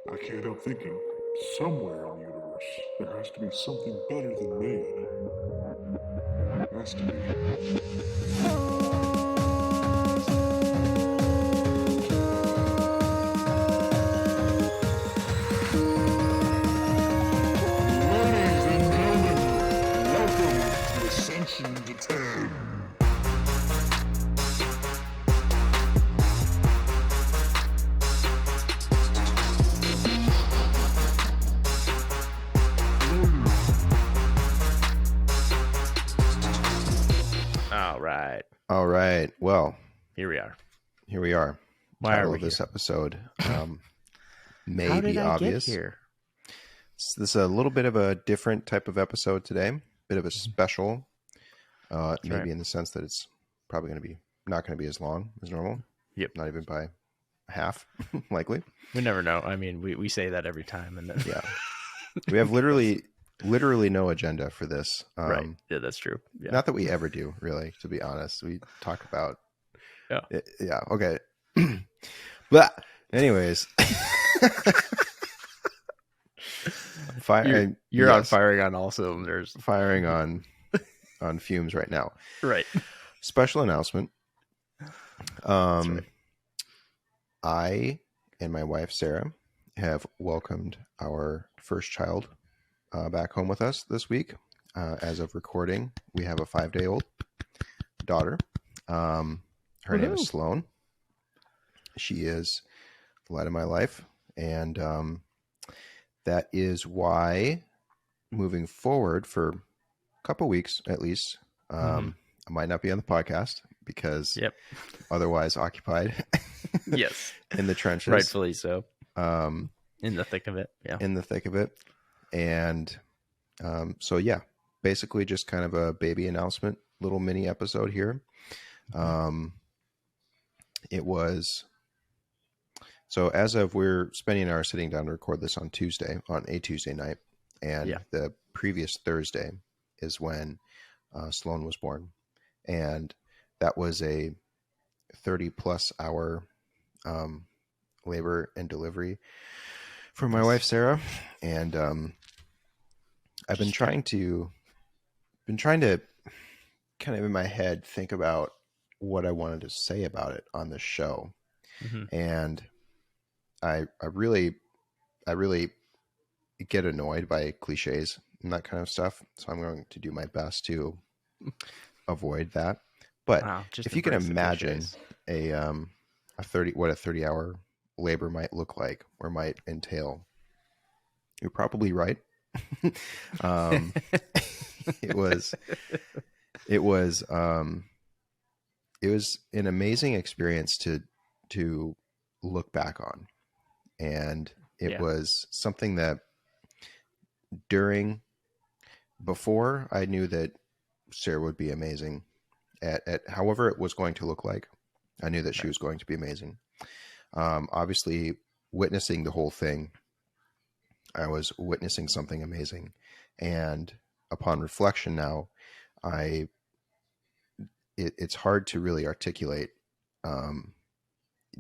I can't help thinking, somewhere in the universe, there has to be something better than man. Has to be. Ladies and gentlemen, welcome to Ascension to 10. All right. Well, Here we are. here we are. Why Title are we of this here? episode may How be did I obvious. get here? This is a little bit of a different type of episode today. Bit of a special, maybe right. in the sense that it's probably not going to be as long as normal. Yep. Not even by half, likely. We never know. I mean, we say that every time, and then Yeah. We have literally no agenda for this. right. Yeah, that's true. Yeah. Not that we ever do, really, to be honest. We talk about Yeah. yeah, okay. But anyways, You're on firing on all cylinders. Firing on fumes right now. Right. Special announcement. Right. I and my wife Sarah have welcomed our first child back home with us this week. As of recording, we have a 5-day-old daughter. Her name is Sloane. She is the light of my life, and that is why moving forward for a couple weeks at least, I might not be on the podcast because otherwise occupied Yes. in the trenches. Rightfully so. In the thick of it. Yeah. In the thick of it. And so, yeah, basically just kind of a baby announcement, little mini episode here. It was... So as of Spenny and I are sitting down to record this on a Tuesday night. And the previous Thursday is when Sloane was born. And that was a 30-plus hour labor and delivery for my wife, Sarah. And I've been trying to kind of in my head think about what I wanted to say about it on the show. And I really get annoyed by cliches and that kind of stuff. So I'm going to do my best to avoid that. But if you can imagine a 30-hour labor might look like or might entail, you're probably right. It was an amazing experience to look back on. And it was something that before I knew that Sarah would be amazing at however it was going to look like. I knew that she was going to be amazing. Obviously, witnessing the whole thing, I was witnessing something amazing. And upon reflection now, it's hard to really articulate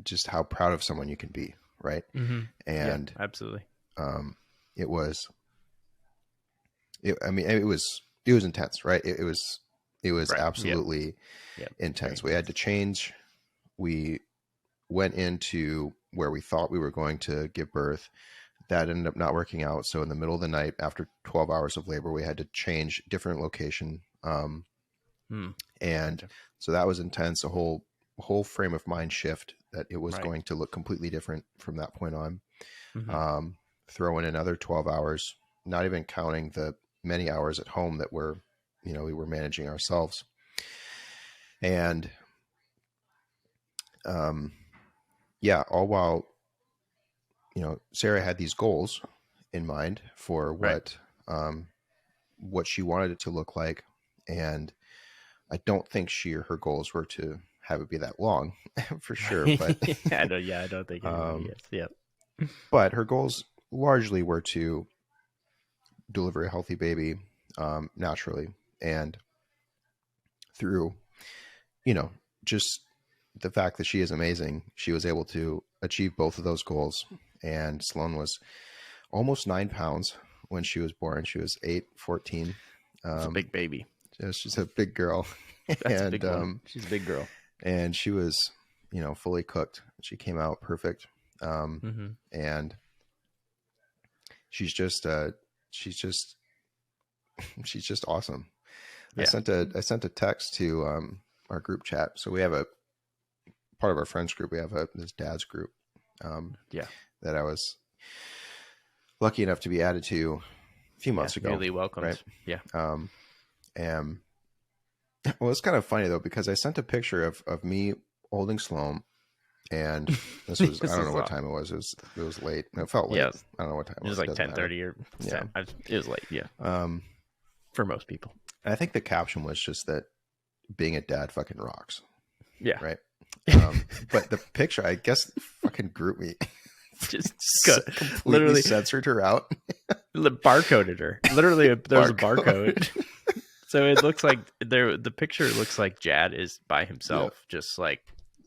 just how proud of someone you can be, right? And absolutely. It was intense, right? It was absolutely intense. We had to change. We went into where we thought we were going to give birth. That ended up not working out. So in the middle of the night, after 12 hours of labor, we had to change different location. And so that was intense. A whole frame of mind shift that it was going to look completely different from that point on. Throw in another 12 hours, not even counting the many hours at home that we were managing ourselves. And, all while, Sarah had these goals in mind for what she wanted it to look like. And I don't think her goals were to have it be that long for sure. But I don't think it is. But her goals largely were to deliver a healthy baby naturally, and through just the fact that she is amazing, she was able to achieve both of those goals. and Sloane was almost 9 pounds when she was born. She was 14. It's a big baby. She's a big girl. That's and a big one. She's a big girl. And she was, fully cooked. She came out perfect. And she's just awesome. Yeah. I sent a text to our group chat. So we have a part of our friends group. We have this dad's group. That I was lucky enough to be added to a few months ago. Really welcomed. Right? Yeah. And well, it's kind of funny though, because I sent a picture of me holding Sloane, and this was I don't know what time it was. It was late. It felt late. Yeah. I don't know what time it was. It was like 10:30 or it was late. Yeah. For most people. I think the caption was just that being a dad fucking rocks. Yeah. Right. But the picture, I guess, fucking grouped me. Just literally censored her out. Barcoded her. Literally, there's a barcode. So it looks like the picture looks like Jad is by himself, just like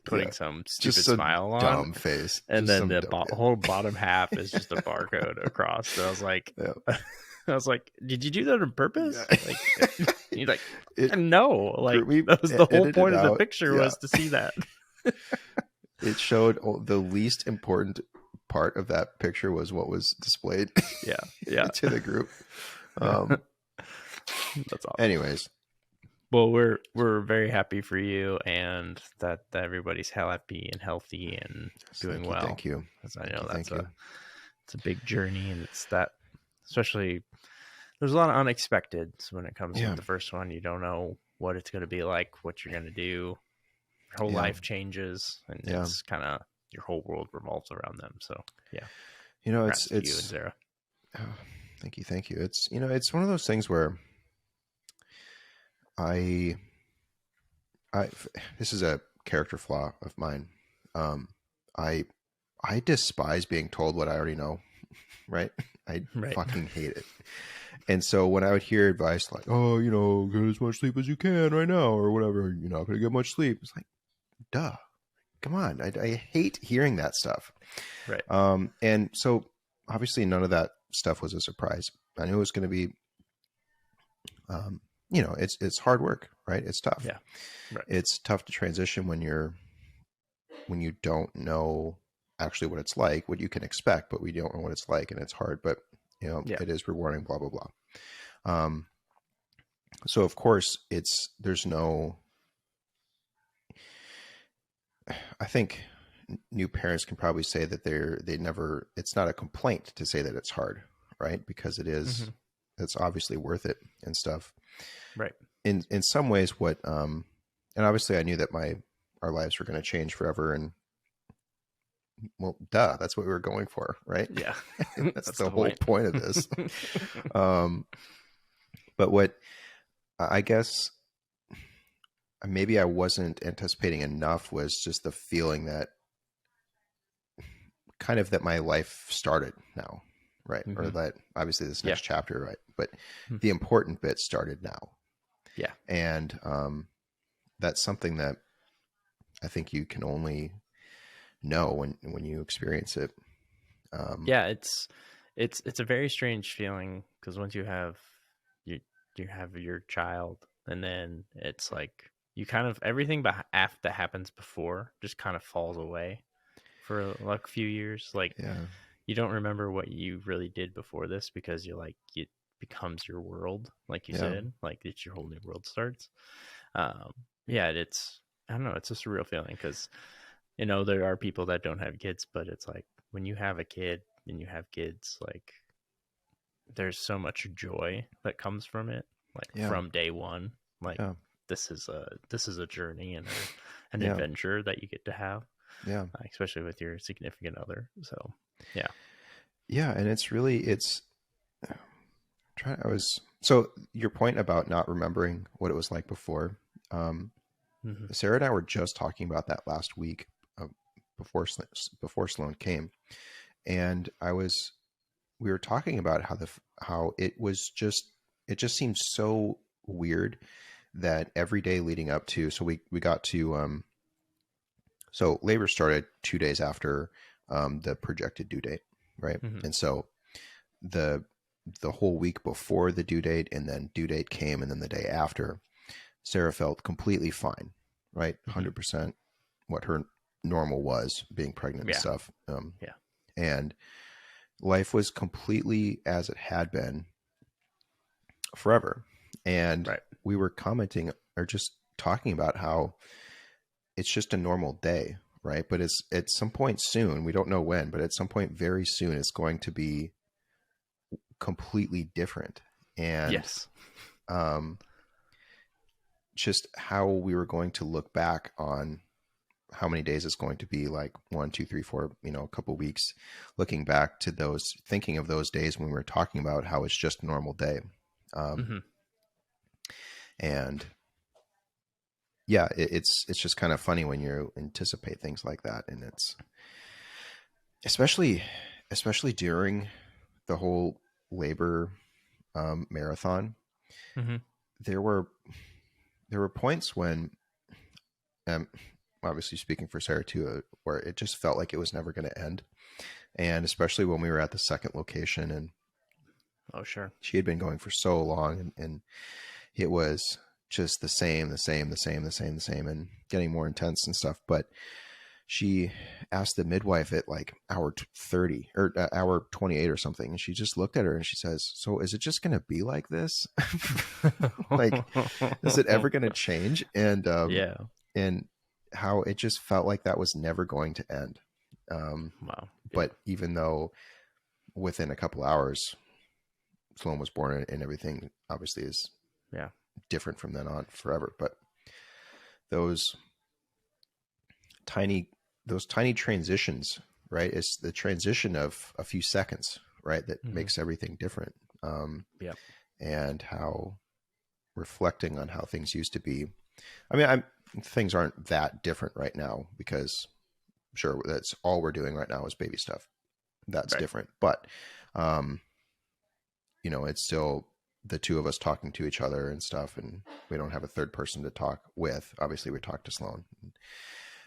putting some stupid smile on, dumb face, and then the whole bottom half is just a barcode across. So I was like, did you do that on purpose? Like, he's like, no, like that was the whole point of the picture was to see that. It showed the least important part of that picture was what was displayed. To the group. That's awesome. Anyways, well, we're very happy for you, and that everybody's happy and healthy and doing well. Thank you. I know it's a big journey, and it's that, especially there's a lot of unexpecteds when it comes to the first one. You don't know what it's going to be like, what you're going to do. Your whole life changes, and it's kind of your whole world revolves around them. So it's you and Sarah. Oh, thank you. It's it's one of those things where I this is a character flaw of mine. I despise being told what I already know, right? I fucking hate it. And so when I would hear advice like, "Oh, get as much sleep as you can right now," or whatever, "You're not going to get much sleep," it's like, duh, come on. I hate hearing that stuff. Right. And so obviously none of that stuff was a surprise. I knew it was going to be, it's hard work, right? It's tough. Yeah. Right. It's tough to transition when you don't know actually what it's like, what you can expect, but we don't know what it's like, and it's hard, but it is rewarding, blah, blah, blah. So of course I think new parents can probably say that it's not a complaint to say that it's hard, right? Because it is, it's obviously worth it and stuff. Right. In some ways and obviously I knew that our lives were going to change forever, and well, duh, that's what we were going for, right? Yeah. that's the whole point of this. But what I guess maybe I wasn't anticipating enough was just the feeling that my life started now, right? Or that obviously this next chapter, right? But the important bit started now. Yeah. And that's something that I think you can only know when you experience it. It's a very strange feeling, because once you have your child, and then it's like you kind of everything that happens before just kind of falls away for like a few years. Like you don't remember what you really did before this, because it becomes your world, like you said, like it's your whole new world starts. It's I don't know, it's just a real feeling, because there are people that don't have kids, but it's like when you have a kid and you have kids, like there's so much joy that comes from it, like from day one. Like this is a journey and an adventure that you get to have, especially with your significant other. So and so your point about not remembering what it was like before, Sarah and I were just talking about that last week, before Sloane came, and we were talking about how it just seemed so weird that every day leading up to, so we got to, so labor started 2 days after the projected due date, right? Mhm. And so the whole week before the due date, and then due date came, and then the day after, Sarah felt completely fine, right? Mhm. 100% what her normal was, being pregnant and Yeah. stuff. Yeah. And life was completely as it had been forever. And Right. we were commenting or just talking about how it's just a normal day, right? But it's at some point soon, we don't know when, but at some point very soon, it's going to be completely different. And Yes. just how we were going to look back on how many days it's going to be, like 1, 2, 3, 4, a couple of weeks, looking back to those, thinking of those days when we were talking about how it's just a normal day. Mm-hmm. And yeah, it's just kind of funny when you anticipate things like that. And it's especially during the whole labor marathon, Mm-hmm. there were points when, um, obviously speaking for Sarah too, where it just felt like it was never going to end. And especially when we were at the second location, and Oh, sure. she had been going for so long, and it was just the same, and getting more intense and stuff. But she asked the midwife at like hour 30 or hour 28 or something. And she just looked at her and she says, "So is it just going to be like this? Like, is it ever going to change?" And, Yeah. and how it just felt like that was never going to end. Wow. But even though within a couple hours, Sloane was born, and everything obviously is Yeah. different from then on forever. But those tiny transitions, right? It's the transition of a few seconds, right, that Mhm. makes everything different. Yeah. And how reflecting on how things used to be. I mean, things aren't that different right now, because sure, that's all we're doing right now is baby stuff. That's Right. different. But, it's still the two of us talking to each other and stuff. And we don't have a third person to talk with. Obviously we talk to Sloane,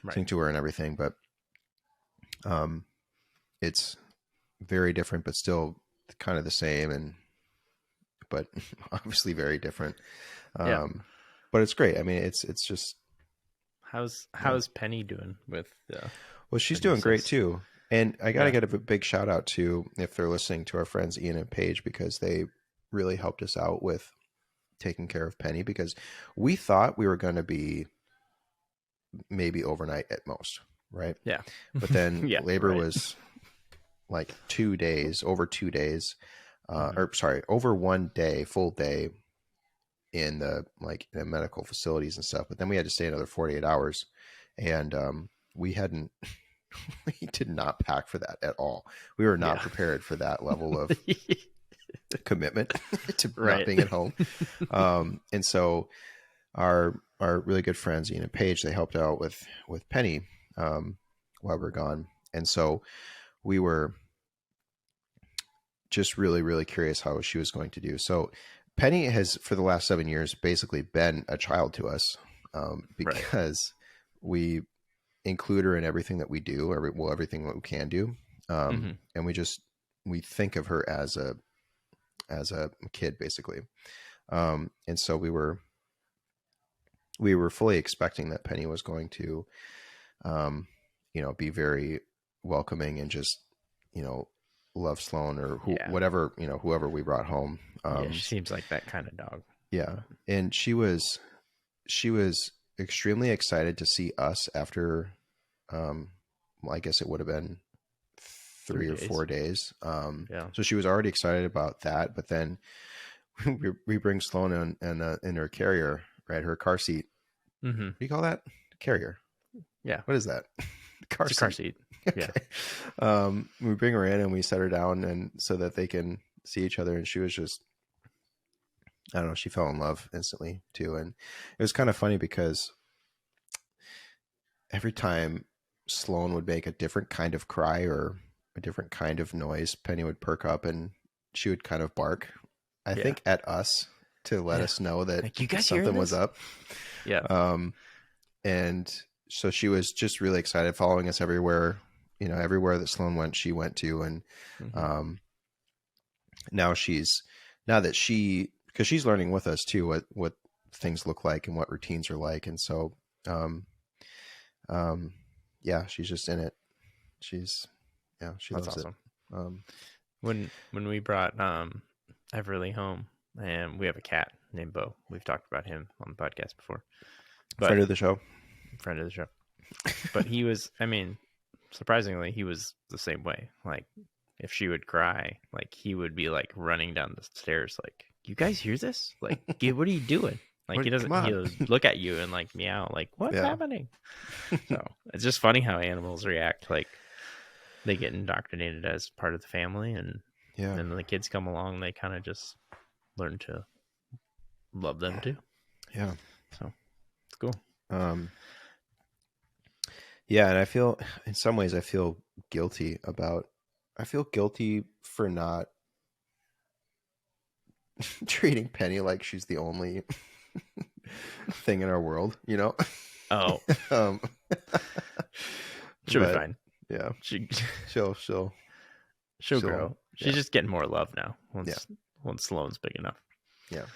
Right. sing to her and everything, but, it's very different, but still kind of the same, but obviously very different. Yeah. But it's great. I mean, it's just, How's Penny doing with well, she's the new doing great sis? too. And I got to Yeah. get a big shout out to, if they're listening, to our friends Ian and Paige, because they really helped us out with taking care of Penny, because we thought we were going to be maybe overnight at most, right? Yeah. But then Yeah, labor right. was like 2 days, over 2 days, Mhm. or sorry, over 1 day, full day in the medical facilities and stuff. But then we had to stay another 48 hours, and we hadn't, we did not pack for that at all. We were not Yeah. prepared for that level of commitment to not Right. being at home. And so our really good friends Ian and Paige, they helped out with Penny while we were gone. And so we were just really, really curious how she was going to do. So Penny has, for the last 7 years, basically been a child to us, because we include her in everything that we do, everything that we can do. Mhm. And we think of her as a kid, basically. And so we were fully expecting that Penny was going to, be very welcoming and just, love Sloane, or Yeah. whatever, whoever we brought home. Yeah, she seems like that kind of dog. Yeah. And she was extremely excited to see us after, well, I guess it would have been 3 or 4 days. Yeah. So she was already excited about that, but then we bring Sloane in her carrier, right? Her car seat. Mm-hmm. What do you call that? Carrier. Yeah. What is that? Car It's a seat. car seat. Yeah. Okay. We bring her in and we set her down, and so that they can see each other. And she was just, I don't know, she fell in love instantly too. And it was kind of funny because every time Sloane would make a different kind of cry or a different kind of noise, Penny would perk up and she would kind of bark, I think at us, to let us know that Like, you guys something hearing was this? up. Yeah. And so she was just really excited, following us everywhere. you know, everywhere that Sloane went, she went to. And now because she's learning with us too, what things look like and what routines are like. And so, yeah, she's just in it. She That's loves awesome. it. When we brought Everly home, and we have a cat named Bo. We've talked about him on the podcast before. Friend of the show. But he was, I mean, surprisingly, he was the same way. Like, if she would cry, like, he would be like running down the stairs, like, you guys hear this? Like, what are you doing? Like, he'll look at you and like meow, like, what's happening? So it's just funny how animals react. Like, they get indoctrinated as part of the family, and then the kids come along, they kind of just learn to love them too. Yeah. So it's cool. Yeah, and I feel in some ways I feel guilty for not treating Penny like she's the only thing in our world, you know? Oh. She'll be fine. Yeah. She'll grow. She's just getting more love now once Sloane's big enough. Yeah.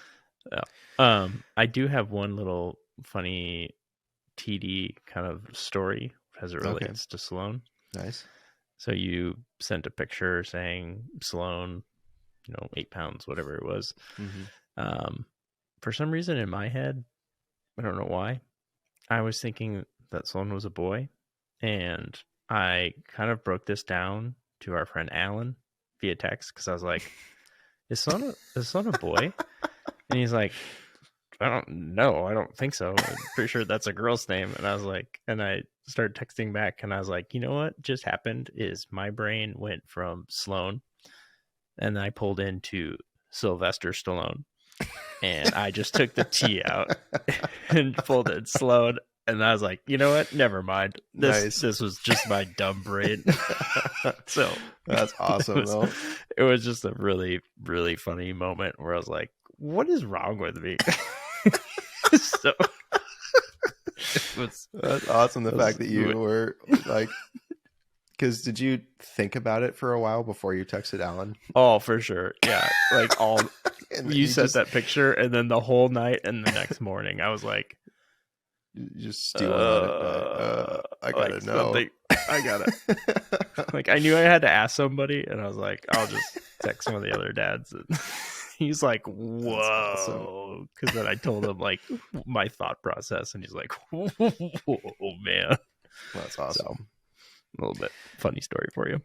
I do have one little funny TD kind of story as it relates to Sloane. Nice. So you sent a picture saying Sloane, 8 pounds, whatever it was. For some reason in my head, I don't know why, I was thinking that Sloane was a boy, and I kind of broke this down to our friend Alan via text, because I was like, is Sloane a boy? And he's like, I don't know. I don't think so. I'm pretty sure that's a girl's name. And I was like, and I started texting back, and I was like, you know what just happened is my brain went from Sloane, and I pulled into Sylvester Stallone, and I just took the T out and pulled in Sloane. And I was like, you know what? Never mind. This was just my dumb brain. So that's awesome, though. It was just a really, really funny moment where I was like, what is wrong with me? So that's awesome. The fact that you were like, because did you think about it for a while before you texted Alan? Oh, for sure. Yeah. Like you sent that picture, and then the whole night and the next morning, I was like, just stewing on it. I gotta know. I gotta. Like, I knew I had to ask somebody, and I was like, I'll just text one of the other dads. And he's like, whoa. Because then I told him like my thought process, and he's like, whoa, man. That's awesome. So, a little bit funny story for you.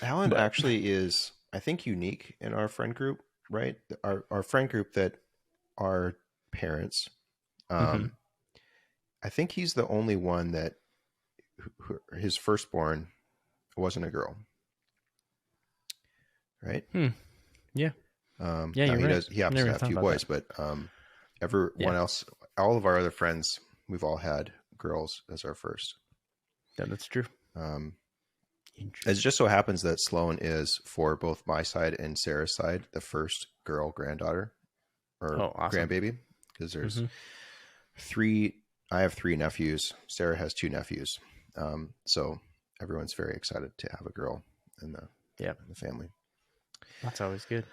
Alan actually is, I think, unique in our friend group, right? Our friend group that are parents. I think he's the only one that his firstborn wasn't a girl, right? Yeah. You're right. He happens to have 2 boys, but everyone else, all of our other friends, we've all had girls as our first. Yeah, that's true. It just so happens that Sloane is, for both my side and Sarah's side, the first girl granddaughter or awesome. grandbaby, because there's 3. I have 3 nephews. Sarah has 2 nephews. So everyone's very excited to have a girl in the family. That's always good.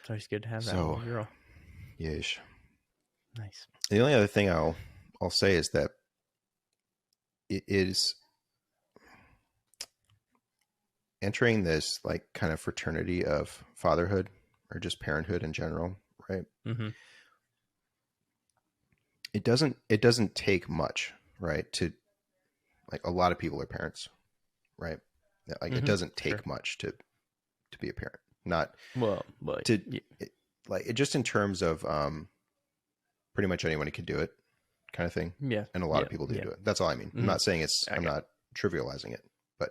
It's always good to have that little girl. Yeesh. Nice. The only other thing I'll say is that it is entering this like kind of fraternity of fatherhood, or just parenthood in general, right? It doesn't take much, right? To, like, a lot of people are parents, right? Like, it doesn't take much to be a parent. Not just in terms of pretty much anyone can do it, kind of thing. Yeah, and a lot of people do it. That's all I mean. I'm not saying I'm not trivializing it, but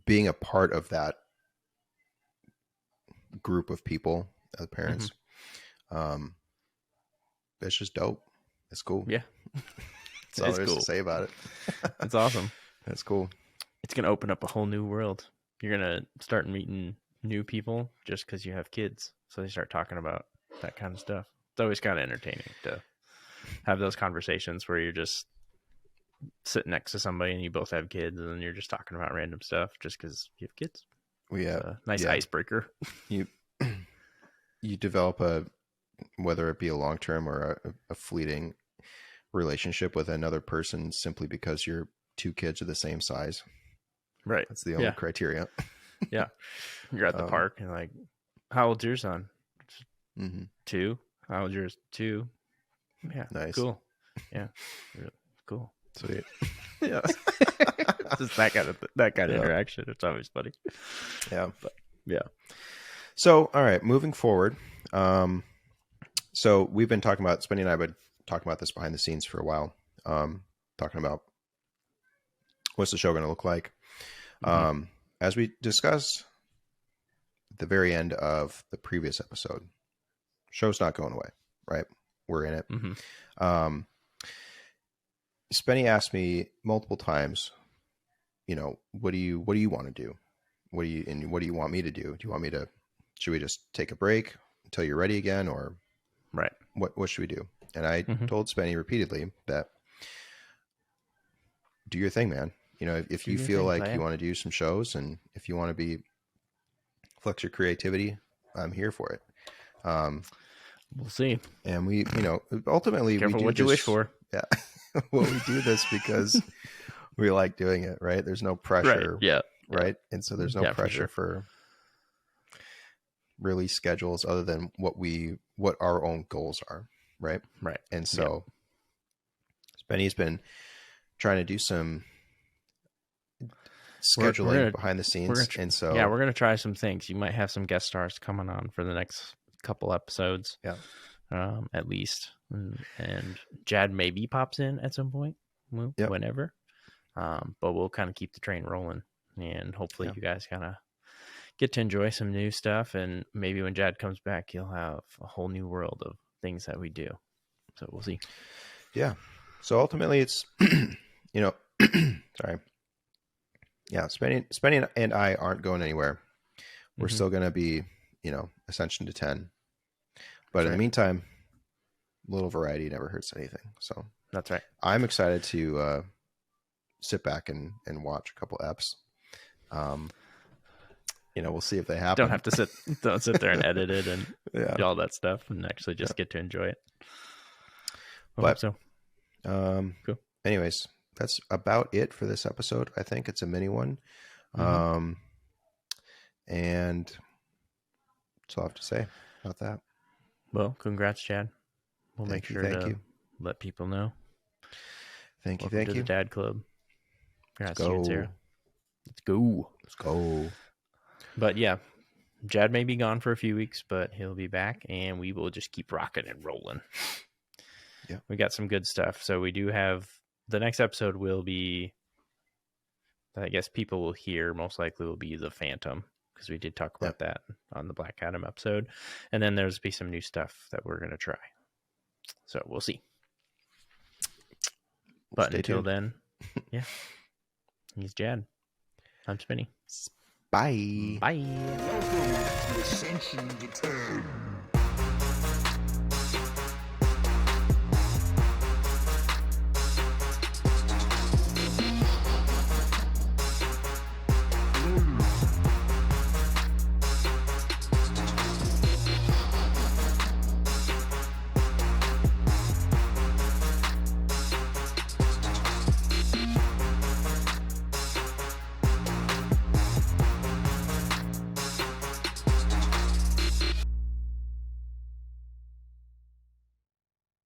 being a part of that group of people as parents, it's just dope. It's cool. Yeah. That's all there is to say about it. It's awesome. That's cool. It's going to open up a whole new world. You're going to start meeting new people just because you have kids. So they start talking about that kind of stuff. It's always kind of entertaining to have those conversations where you're just sitting next to somebody and you both have kids, and then you're just talking about random stuff just because you have kids. We It's have a nice yeah. icebreaker. You develop whether it be a long term or a fleeting relationship with another person simply because your two kids are the same size. Right. That's the only criteria. Yeah. You're at the park and like, how old's your son? Mm-hmm. 2. How old's yours? 2. Yeah. Nice. Cool. Yeah. Really cool. Sweet. Yeah. Just that kind of interaction. It's always funny. Yeah. But yeah. So, all right, moving forward. So we've been talking about, Spenny and I have been talking about this behind the scenes for a while. Talking about what's the show going to look like. Mm-hmm. As we discussed at the very end of the previous episode, show's not going away, right? We're in it. Mm-hmm. Spenny asked me multiple times, what do you want to do? What do you want me to do? Do you want me to, should we just take a break until you're ready again? Or right. What should we do? And I told Spenny repeatedly that do your thing, man. If you feel like you want to do some shows and if you want to flex your creativity, I'm here for it. We'll see. And we, ultimately Careful we do what you wish for. Yeah. Well, we do this because we like doing it, right? There's no pressure. Right. Yeah. Right. And so there's no pressure for release schedules other than what our own goals are. Right. Right. And so Spenny's been trying to do some scheduling behind the scenes. And so, we're going to try some things. You might have some guest stars coming on for the next couple episodes. Yeah. At least. And JAD maybe pops in at some point, whenever. But we'll kind of keep the train rolling, and hopefully you guys kind of get to enjoy some new stuff. And maybe when JAD comes back, he'll have a whole new world of things that we do. So we'll see. Yeah. So ultimately it's, sorry. Yeah. Spenny and I aren't going anywhere. We're still going to be, Ascension to 10. But in the meantime, a little variety never hurts anything. So that's right. I'm excited to sit back and watch a couple eps. We'll see if they happen. Don't sit there and edit it and do all that stuff, and actually just get to enjoy it. I hope so. Cool. Anyways, that's about it for this episode. I think it's a mini one. And that's all I have to say about that. Well, congrats, Chad. We'll make sure to let people know. Thank you. Welcome to the Dad Club. Let's go. Sarah. Let's go. But yeah, JAD may be gone for a few weeks, but he'll be back, and we will just keep rocking and rolling. Yeah, we got some good stuff. So we do have the next episode will be, I guess people will hear most likely will be the Phantom, because we did talk about that on the Black Adam episode, and then there's be some new stuff that we're gonna try. So we'll see. But stay until tuned. then, he's JAD. I'm Spenny. Bye. Bye. Welcome to Ascension to 10.